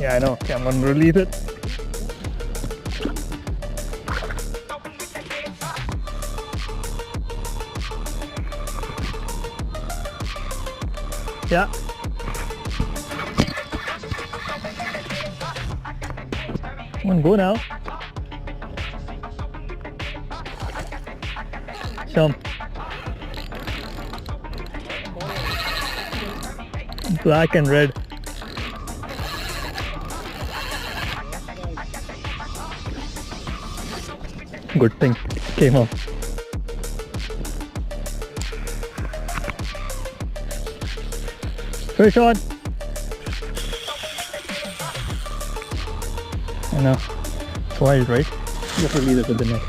Yeah, I know. Okay, I'm gonna release it. Yeah. Come on, go now. Show 'em. Black and red. Good thing came up. Fish on. I know. It's wild, right? Just release it with the net.